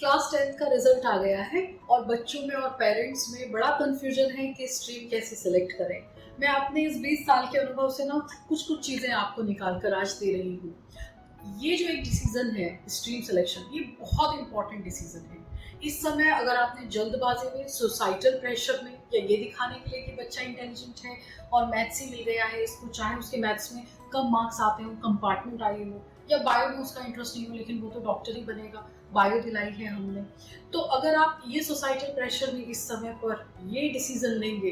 Class 10th का result आ गया है और बच्चों में और पेरेंट्स में बड़ा कंफ्यूजन है कि स्ट्रीम कैसे सिलेक्ट करें। मैं अपने इस 20 साल के अनुभव से ना कुछ चीज़ें आपको निकाल कर आज दे रही हूँ। ये जो एक डिसीजन है स्ट्रीम सिलेक्शन, ये बहुत इंपॉर्टेंट डिसीजन है। इस समय अगर आपने जल्दबाजी में, सोसाइटल प्रेशर में, या ये दिखाने के लिए कि बच्चा इंटेलिजेंट है और मैथ्स ही मिल गया है इसको, चाहे उसके मैथ्स में कम मार्क्स आते हो, कंपार्टमेंट आई हो, या बायो में उसका इंटरेस्ट नहीं हो लेकिन वो तो डॉक्टर ही बनेगा, बायो दिलाई है हमने, तो अगर आप ये सोसाइटल प्रेशर में इस समय पर ये डिसीजन लेंगे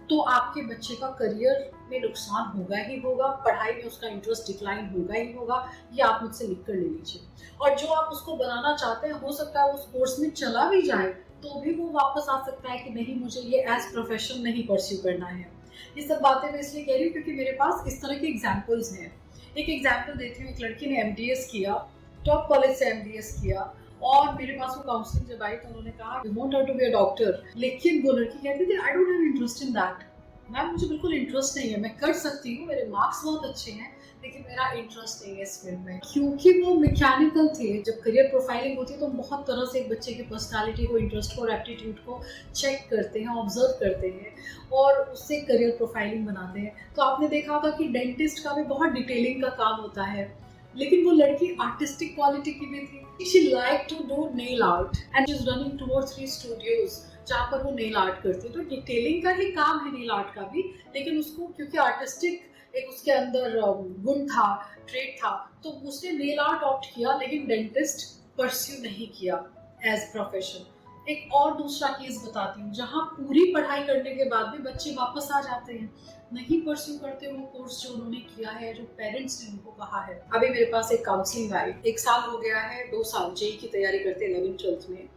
तो आपके बच्चे का करियर में नुकसान होगा ही होगा, पढ़ाई में उसका इंटरेस्ट डिक्लाइन होगा ही होगा। ये आप मुझसे लिख कर ले लीजिए। और जो आप उसको बनाना चाहते हैं, हो सकता है उस कोर्स में चला भी जाए तो भी वो वापस आ सकता है कि नहीं, मुझे ये एज प्रोफेशन नहीं परस्यू करना है। ये सब बातें मैं इसलिए कह रही हूँ क्योंकि मेरे पास इस तरह के एग्जाम्पल्स हैं। एक एग्जाम्पल देती हूँ। एक लड़की ने MDS किया, टॉप कॉलेज से MDS किया, और मेरे पास वो काउंसलिंग जब आई तो उन्होंने कहा you want her to be a doctor, लेकिन वो लड़की कहती थी I don't have interest in that. Ma'am मुझे बिल्कुल इंटरेस्ट नहीं है, मैं कर सकती हूँ, मेरे मार्क्स बहुत अच्छे हैं, लेकिन मेरा इंटरेस्ट नहीं है इस फील्ड में। क्योंकि वो मैकेनिकल थे। जब करियर प्रोफाइलिंग होती है तो बहुत तरह से एक बच्चे की पर्सनालिटी को, इंटरेस्ट को और एप्टीट्यूड को चेक करते हैं, ऑब्जर्व करते हैं और उससे करियर प्रोफाइलिंग बनाते हैं। तो आपने देखा होगा कि डेंटिस्ट का भी बहुत डिटेलिंग का काम होता है, लेकिन वो लड़की आर्टिस्टिक क्वालिटी की भी थी। She liked to do nail art and she's running 2 or 3 studios जहाँ पर वो नेल आर्ट करती है। तो डिटेलिंग का ही काम है नेल आर्ट का भी, लेकिन उसको क्योंकि आर्टिस्टिक एक उसके अंदर गुण था, ट्रेड था, तो उसने नेल आर्ट ऑप्ट किया, लेकिन डेंटिस्ट परस्यू नहीं किया एज प्रोफेशन। एक और दूसरा केस बताती हूँ जहाँ पूरी पढ़ाई करने के बाद भी बच्चे वापस आ जाते हैं, नहीं परस्यू करते वो कोर्स जो उन्होंने किया है, जो पेरेंट्स ने उनको कहा है। अभी मेरे पास एक काउंसलिंग आई, 1 साल हो गया है, 2 साल जेई की तैयारी करते 11th-12th में,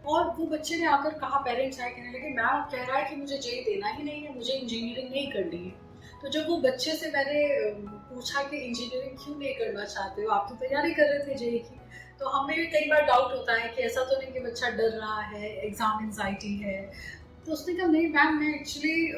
और वो बच्चे ने आकर कहा, पेरेंट्स आए, कहने लगे मैम कह रहा है कि मुझे जेई देना ही नहीं है, मुझे इंजीनियरिंग नहीं करनी है। तो जब वो बच्चे से मैंने पूछा कि इंजीनियरिंग क्यों नहीं करना चाहते हो, आप तो तैयारी कर रहे थे जेई की, तो हमें भी कई बार डाउट होता है कि ऐसा तो नहीं कि बच्चा डर रहा है, एग्जाम एंजाइटी है। तो उसने कहा नहीं मैम, मैं एक्चुअली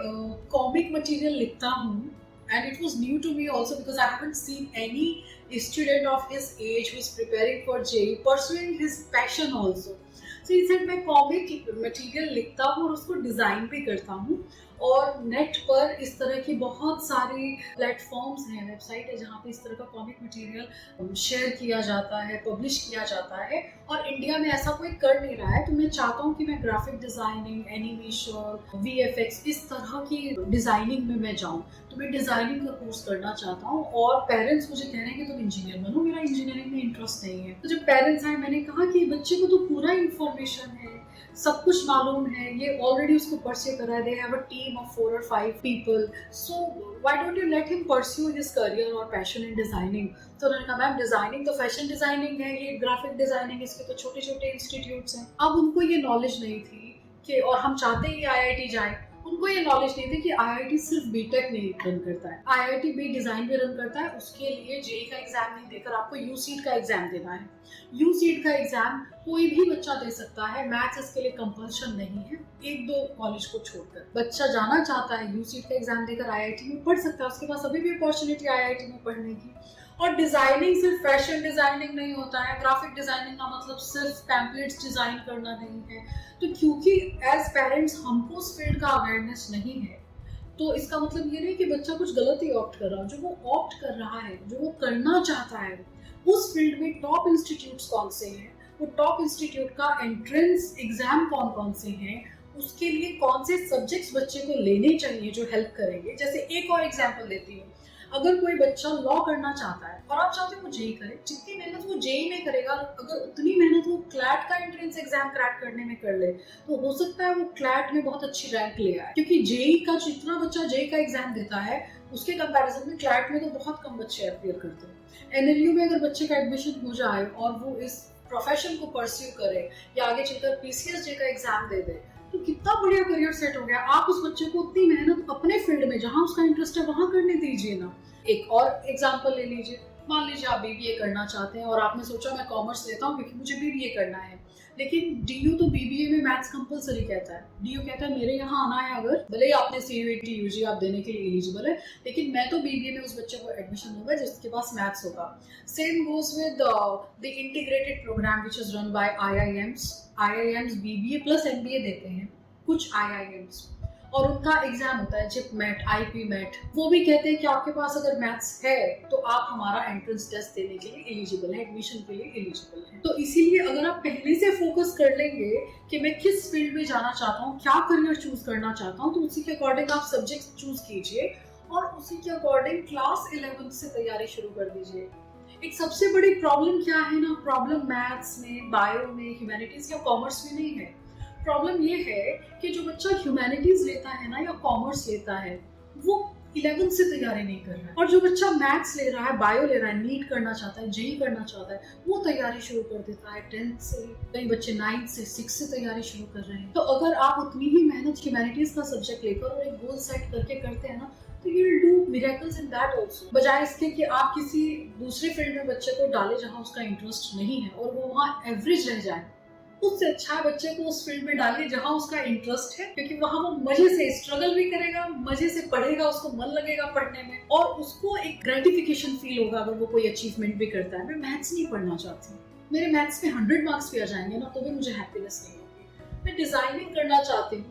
कॉमिक मटेरियल लिखता हूँ, and it was new to me also because I haven't seen any student of his age who is preparing for JEE pursuing his passion also. So he said मैं comic material लिखता हूँ और उसको design भी करता हूँ, और net पर इस तरह की बहुत सारी प्लेटफॉर्म्स हैं, वेबसाइट है जहाँ पे इस तरह का कॉमिक मटेरियल शेयर किया जाता है, पब्लिश किया जाता है, और इंडिया में ऐसा कोई कर नहीं रहा है। तो मैं चाहता हूँ कि मैं ग्राफिक डिज़ाइनिंग, एनिमेशन, VFX इस तरह की डिज़ाइनिंग में मैं जाऊँ, तो मैं डिज़ाइनिंग का कोर्स करना चाहता हूँ। और पेरेंट्स मुझे कह रहे हैं कि तुम इंजीनियर बनो, मेरा इंजीनियरिंग में इंटरेस्ट नहीं है। तो जब पेरेंट्स आए, मैंने कहा कि बच्चे को तो पूरा इंफॉर्मेशन है, सब कुछ मालूम है, ये ऑलरेडी उसको परस्यू कर रहा है, they have a team of 4 or 5 people, so why don't you let him pursue his career or passion in designing? तो उन्होंने कहा मैम डिजाइनिंग तो फैशन डिजाइनिंग है, ये ग्राफिक डिजाइनिंग, इसके तो छोटे छोटे इंस्टीट्यूट्स हैं। अब उनको ये नॉलेज नहीं थी कि, और हम चाहते ही IIT जाए, उनको ये नॉलेज नहीं थी कि IIT सिर्फ बीटेक नहीं रन करता है, IIT भी डिजाइन भी रन करता है। उसके लिए जेई का एग्जाम नहीं देकर आपको यूसीट का एग्जाम देना है। यूसीट का एग्जाम कोई भी बच्चा दे सकता है, मैथ्स इसके लिए कंपल्शन नहीं है, 1-2 कॉलेज को छोड़कर। बच्चा जाना चाहता है यूसीट का एग्जाम देकर IIT में पढ़ सकता है, उसके पास अभी भी अपॉर्चुनिटी IIT में पढ़ने की। और डिजाइनिंग सिर्फ फैशन डिजाइनिंग नहीं होता है, ग्राफिक डिजाइनिंग का मतलब सिर्फ पैम्पलेट्स डिजाइन करना नहीं है। तो क्योंकि एज पेरेंट्स हमको उस फील्ड का अवेयरनेस नहीं है, तो इसका मतलब ये नहीं कि बच्चा कुछ गलत ही ऑप्ट कर रहा हो। जो वो ऑप्ट कर रहा है, जो वो करना चाहता है, उस फील्ड में टॉप इंस्टीट्यूट्स कौन से हैं, वो टॉप इंस्टीट्यूट का एंट्रेंस एग्जाम कौन कौन से हैं, उसके लिए कौन से सब्जेक्ट्स बच्चे को लेने चाहिए जो हेल्प करेंगे। जैसे एक और एग्जाम्पल देती हूँ, अगर कोई बच्चा लॉ करना चाहता है और आप चाहते हो वो जेई करे, जितनी मेहनत वो जेई में करेगा, अगर उतनी मेहनत वो क्लैट का एंट्रेंस एग्जाम क्रैक करने में कर ले, तो हो सकता है वो क्लैट में बहुत अच्छी रैंक ले आए। क्योंकि जेई का जितना बच्चा जेई का एग्जाम देता है, उसके कंपैरिजन में क्लैट में तो बहुत कम बच्चे अपियर करते हैं। NLU में अगर बच्चे का एडमिशन हो जाए और वो इस प्रोफेशन को परस्यू करे, या आगे चलकर PCS जे का एग्जाम दे दे, तो कितना बढ़िया करियर सेट हो गया। आप उस बच्चे को उतनी मेहनत अपने फील्ड में जहाँ उसका इंटरेस्ट है वहाँ करने दीजिए ना। एक और एग्जांपल ले लीजिए, मान लीजिए आप BBA करना चाहते हैं और आपने सोचा मैं कॉमर्स लेता हूँ क्योंकि मुझे BBA करना है, लेकिन डीयू तो बीबीए में मैथ्स कंपलसरी कहता है। डीयू कहता है मेरे यहाँ आना है, अगर भले ही आपने सीयूईटी यूजी आप देने के लिए एलिजिबल है, लेकिन मैं तो बीबीए में उस बच्चे को एडमिशन दूंगा जिसके पास मैथ्स होगा। Same goes with the integrated programme which is run by IIMs BBA plus MBA देते हैं कुछ आईआईएम्स, और उनका एग्जाम होता है जिप मैट, आईपी मैट। वो भी कहते हैं कि आपके पास अगर मैथ्स है तो आप हमारा एंट्रेंस टेस्ट देने के लिए एलिजिबल है, एडमिशन के लिए एलिजिबल है। तो इसीलिए अगर आप पहले से फोकस कर लेंगे कि मैं किस फील्ड में जाना चाहता हूँ, क्या करियर चूज करना चाहता हूँ, तो उसी के अकॉर्डिंग आप सब्जेक्ट चूज कीजिए और उसी के अकॉर्डिंग क्लास 11 से तैयारी शुरू कर दीजिए। एक सबसे बड़ी प्रॉब्लम क्या है ना, प्रॉब्लम मैथ्स में, बायो में, ह्यूमैनिटीज या कॉमर्स में नहीं है। प्रॉब्लम ये है कि जो बच्चा ह्यूमैनिटीज लेता है ना या कॉमर्स लेता है वो 11 से तैयारी नहीं कर रहा है, और जो बच्चा मैथ्स ले रहा है, बायो ले रहा है, नीट करना चाहता है, जेई करना चाहता है, वो तैयारी शुरू कर देता है 10th से। कई बच्चे 9th से 6 से तैयारी शुरू कर रहे हैं। तो अगर आप उतनी ही मेहनत ह्यूमैनिटीज का सब्जेक्ट लेकर और एक गोल सेट करके करते हैं ना, तो you will do miracles in that also, बजाय इसके कि आप किसी दूसरे फील्ड में बच्चे को डालें जहां उसका इंटरेस्ट नहीं है और वो वहां एवरेज रह जाए। उससे अच्छा बच्चे को उस फील्ड में डालिए जहां उसका इंटरेस्ट है, क्योंकि वहां वो मजे से स्ट्रगल भी करेगा, मजे से पढ़ेगा, उसको मन लगेगा पढ़ने में और उसको एक ग्रेटिफिकेशन फील होगा अगर वो कोई अचीवमेंट भी करता है। मैं मैथ्स नहीं पढ़ना चाहती, मेरे मैथ्स में 100 मार्क्स भी आ जाएंगे ना तो भी मुझे हैप्पीनेस नहीं होगी। मैं डिजाइनिंग करना चाहती हूँ,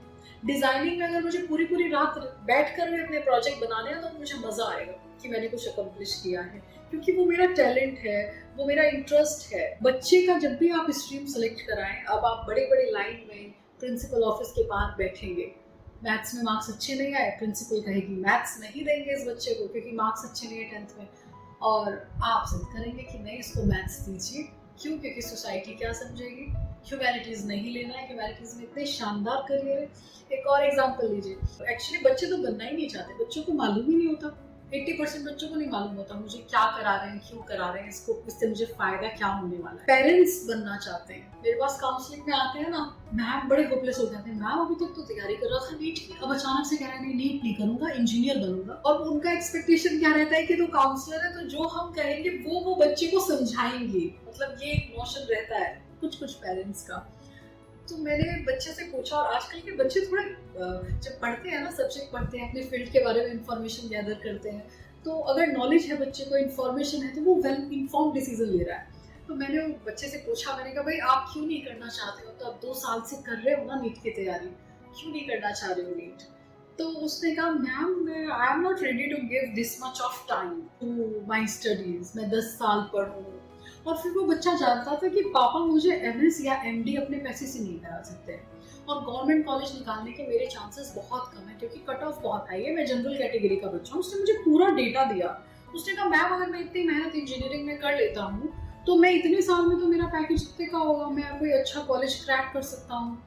डिजाइनिंग में अगर मुझे पूरी रात बैठकर मैं अपने प्रोजेक्ट बनाने हैं तो मुझे मजा आएगा कि मैंने कुछ अकम्प्लिश किया है, क्योंकि वो मेरा टैलेंट है, वो मेरा इंटरेस्ट है। बच्चे का जब भी आप स्ट्रीम सेलेक्ट कराएं, अब आप बड़े लाइन में प्रिंसिपल ऑफिस के पास बैठेंगे, मैथ्स में मार्क्स अच्छे नहीं आए, प्रिंसिपल कहेगी मैथ्स नहीं देंगे इस बच्चे को क्योंकि मार्क्स अच्छे नहीं है 10th में, और आप जिद करेंगे कि नहीं इसको मैथ्स दीजिए। क्यों? क्योंकि सोसाइटी क्या समझेगी, ह्यूमैनिटीज नहीं लेना है, ह्यूमैनिटीज में इतने शानदार करियर है। एक और एग्जांपल लीजिए, एक्चुअली बच्चे तो बनना ही नहीं चाहते, बच्चों को मालूम ही नहीं होता, 80% बच्चों को नहीं मालूम होता मुझे क्या करा रहे हैं, क्यों करा रहे हैं, इससे मुझे फायदा क्या होने वाला है। पेरेंट्स बनना चाहते हैं, मेरे पास काउंसलिंग में आते हैं ना, मैम बड़े होपलेस हो जाते हैं, मैम अभी तक तो तैयारी कर रहा था नीट की, अब अचानक से कह रहे हैं नहीं नीट नहीं करूंगा, इंजीनियर बनूंगा। और उनका एक्सपेक्टेशन क्या रहता है कि तो काउंसलर है तो जो हम कहेंगे वो बच्चे को समझाएंगे, मतलब ये एक नोशन रहता है कुछ पेरेंट्स का। तो मैंने बच्चे से पूछा, और आजकल के बच्चे थोड़े जब पढ़ते हैं ना, सब्जेक्ट पढ़ते हैं, अपने फील्ड के बारे में इंफॉर्मेशन गैदर करते हैं, तो अगर नॉलेज है बच्चे को, इंफॉर्मेशन है, तो वो वेल इन्फॉर्म्ड डिसीजन ले रहा है। तो मैंने बच्चे से पूछा, मैंने कहा भाई आप क्यों नहीं करना चाहते हो, तो आप 2 साल से कर रहे हो ना नीट की तैयारी, क्यों नहीं करना चाह रहे हो नीट? तो उसने कहा ma'am I am not ready to give this much of time to my studies, मैं 10 साल पढ़ूँ। और फिर वो बच्चा जानता था कि पापा मुझे एमएस या एमडी अपने पैसे से नहीं करा सकते, और गवर्नमेंट कॉलेज निकालने के मेरे चांसेस बहुत कम है क्योंकि कट ऑफ बहुत हाई है, मैं जनरल कैटेगरी का बच्चा हूँ। उसने मुझे पूरा डेटा दिया, उसने कहा मैम अगर मैं इतनी मेहनत इंजीनियरिंग में कर लेता हूँ तो मैं इतने साल में तो मेरा पैकेज इतने का होगा, मैं कोई अच्छा कॉलेज क्रैक कर सकता हूँ।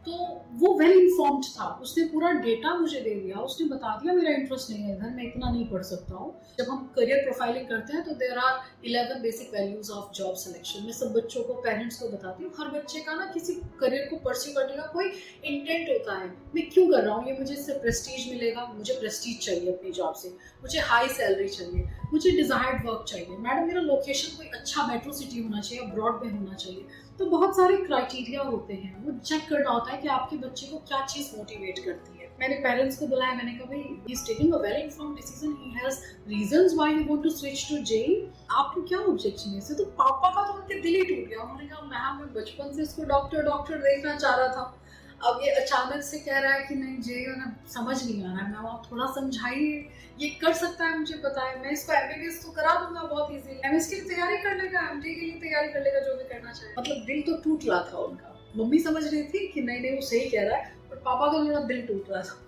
तो वो वेल इन्फॉर्म्ड था, उसने पूरा डेटा मुझे दे दिया, उसने बता दिया मेरा इंटरेस्ट नहीं है इधर, मैं इतना नहीं पढ़ सकता हूँ। जब हम करियर प्रोफाइलिंग करते हैं तो there are 11 basic values of job selection. मैं सब बच्चों को, पेरेंट्स को बताती हूँ, हर बच्चे का ना किसी करियर को परस्यू करने का कोई इंटेंट होता है, मैं क्यों कर रहा हूँ, ये मुझे इससे प्रेस्टीज मिलेगा, मुझे प्रेस्टीज चाहिए अपनी जॉब से, मुझे हाई सैलरी चाहिए, मुझे डिजायर्ड वर्क चाहिए, मैडम मेरा लोकेशन कोई अच्छा मेट्रो सिटी होना चाहिए, अब्रॉड में होना चाहिए। तो बहुत सारे क्राइटेरिया होते हैं, वो चेक करना होता है कि आपके बच्चे को क्या चीज मोटिवेट करती है। मैंने पेरेंट्स को बुलाया, मैंने कहा भाई he is taking a well informed decision, he has reasons why he want to switch to JEE, आपको क्या ऑब्जेक्शन है इससे? तो पापा का तो उनके दिल ही टूट गया, उन्होंने कहा मैम मैं बचपन से इसको डॉक्टर देखना चाह रहा था, अब ये अचानक से कह रहा है कि नहीं जेईई, ना समझ नहीं आ रहा है, मैम आप थोड़ा समझाइए, ये कर सकता है मुझे पता है, मैं इसको एमबीबीएस तो करा दूंगा बहुत इजीली, एमएस की तैयारी कर लेगा, एमडी के लिए तैयारी कर लेगा, जो भी करना चाहे। मतलब दिल तो टूट रहा था उनका, मम्मी समझ रही थी कि नहीं वो सही कह रहा है, और पापा का थोड़ा दिल टूट रहा था।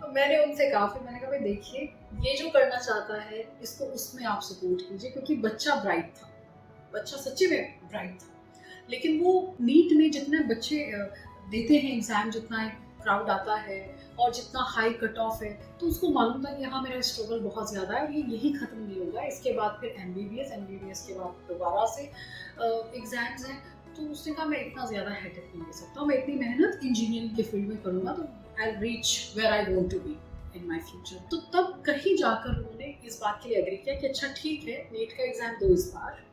तो मैंने उनसे कहा, फिर मैंने कहा भाई देखिए ये जो करना चाहता है इसको उसमें आप सपोर्ट कीजिए, क्योंकि बच्चा ब्राइट था, बच्चा सच्ची में ब्राइट था, लेकिन वो नीट में जितने बच्चे देते हैं एग्जाम, जितना क्राउड आता है और जितना हाई कट ऑफ है, तो उसको मालूम था कि हाँ मेरा स्ट्रगल बहुत ज़्यादा है, ये यही खत्म नहीं होगा, इसके बाद फिर एमबीबीएस के बाद दोबारा से एग्जाम्स हैं। तो उसने कहा मैं इतना ज़्यादा हेडेक नहीं ले सकता, मैं इतनी मेहनत इंजीनियरिंग के फील्ड में करूँगा तो I reach where I want to be in my future. तो तब कहीं जाकर उन्होंने इस बात के लिए एग्री किया कि अच्छा ठीक है नीट का एग्ज़ाम दो इस बार,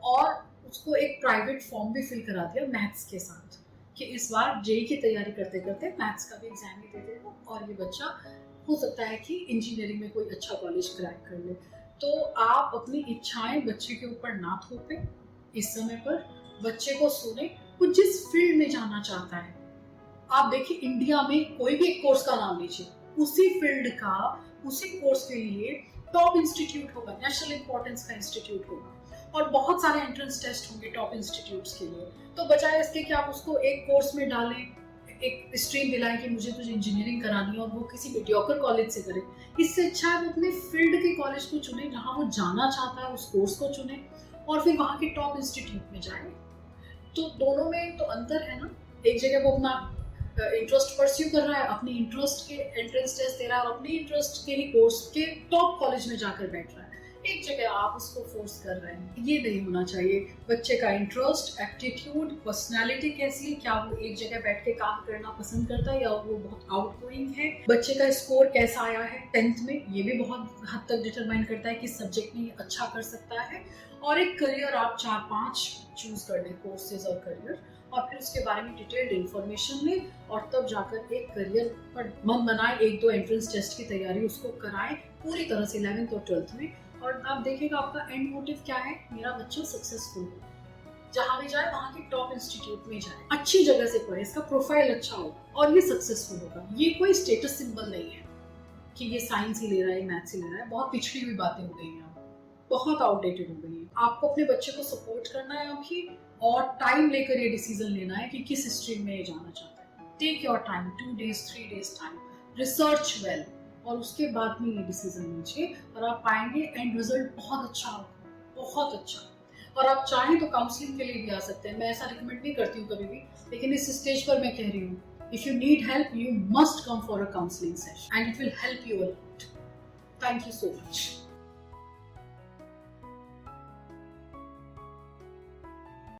और उसको एक प्राइवेट फॉर्म भी फिल करा दिया मैथ्स के साथ कि इस बार जेई की तैयारी करते करते मैथ्स का भी एग्जाम ही दे देगा और ये बच्चा हो सकता है कि इंजीनियरिंग में कोई अच्छा कॉलेज क्रैक कर ले। तो आप अपनी इच्छाएं बच्चे के ऊपर ना थोपें इस समय पर, बच्चे को सुने वो जिस फील्ड में जाना चाहता है। आप देखिए इंडिया में कोई भी एक कोर्स का नाम लीजिए, उसी फील्ड का उसी कोर्स के लिए टॉप इंस्टीट्यूट होगा, नेशनल इंपॉर्टेंस का इंस्टीट्यूट होगा और बहुत सारे एंट्रेंस टेस्ट होंगे टॉप इंस्टीट्यूट्स के लिए। तो बजाय इसके कि आप उसको एक कोर्स में डालें, एक स्ट्रीम दिलाएं कि मुझे तुझे इंजीनियरिंग करानी है और वो किसी मीडियोकर कॉलेज से करे, इससे अच्छा है वो अपने फील्ड के कॉलेज को चुने जहां वो जाना चाहता है, उस कोर्स को चुने और फिर वहां के टॉप इंस्टीट्यूट में जाए। तो दोनों में तो अंतर है ना। एक जगह वो अपना इंटरेस्ट परस्यू कर रहा है, अपनी इंटरेस्ट के एंट्रेंस टेस्ट दे रहा है और अपनी इंटरेस्ट के ही कोर्स के टॉप कॉलेज में जाकर बैठ रहा है। एक जगह आप उसको फोर्स कर रहे हैं, ये नहीं होना चाहिए। बच्चे का इंटरेस्ट, एप्टीट्यूड, पर्सनालिटी कैसी है, क्या वो एक जगह बैठ के काम करना पसंद करता है या वो बहुत आउटगोइंग है, बच्चे का स्कोर कैसा आया है 10th में, ये भी बहुत हद तक डिटरमाइन करता है कि सब्जेक्ट में अच्छा कर सकता है। और एक करियर आप 4-5 चूज कर लें, कोर्सेज और करियर, और फिर उसके बारे में डिटेल्ड इन्फॉर्मेशन लें और तब जाकर एक करियर पर मन बनाए, 1-2 एंट्रेंस टेस्ट की तैयारी उसको कराएं पूरी तरह से 11th और 12th में। और आप देखिएगा आपका एंड मोटिव क्या है, मेरा बच्चा सक्सेसफुल हो, जहां भी जाए वहां के टॉप इंस्टीट्यूट में जाए, अच्छी जगह से पढ़े, इसका प्रोफाइल अच्छा हो और ये सक्सेसफुल होगा। ये कोई स्टेटस सिंबल नहीं है कि ये साइंस ही ले रहा है, मैथ्स ही ले रहा है। बहुत पिछड़ी हुई बातें हो गई हैं, बहुत आउटडेटेड हो गई है। आपको अपने बच्चे को सपोर्ट करना है अभी और टाइम लेकर ये डिसीजन लेना है कि किस स्ट्रीम में ये जाना चाहता है। Take your time, 2 days 3 days time, research well और उसके बाद में ये डिसीजन लीजिए और आप पाएंगे एंड रिजल्ट बहुत अच्छा होगा, बहुत अच्छा। और आप चाहें तो काउंसलिंग के लिए भी आ सकते हैं, मैं ऐसा रिकमेंड नहीं करती हूँ कभी भी, लेकिन इस स्टेज पर मैं कह रही हूँ if you need help you must come for a counselling session and it will help you a lot. Thank you so much.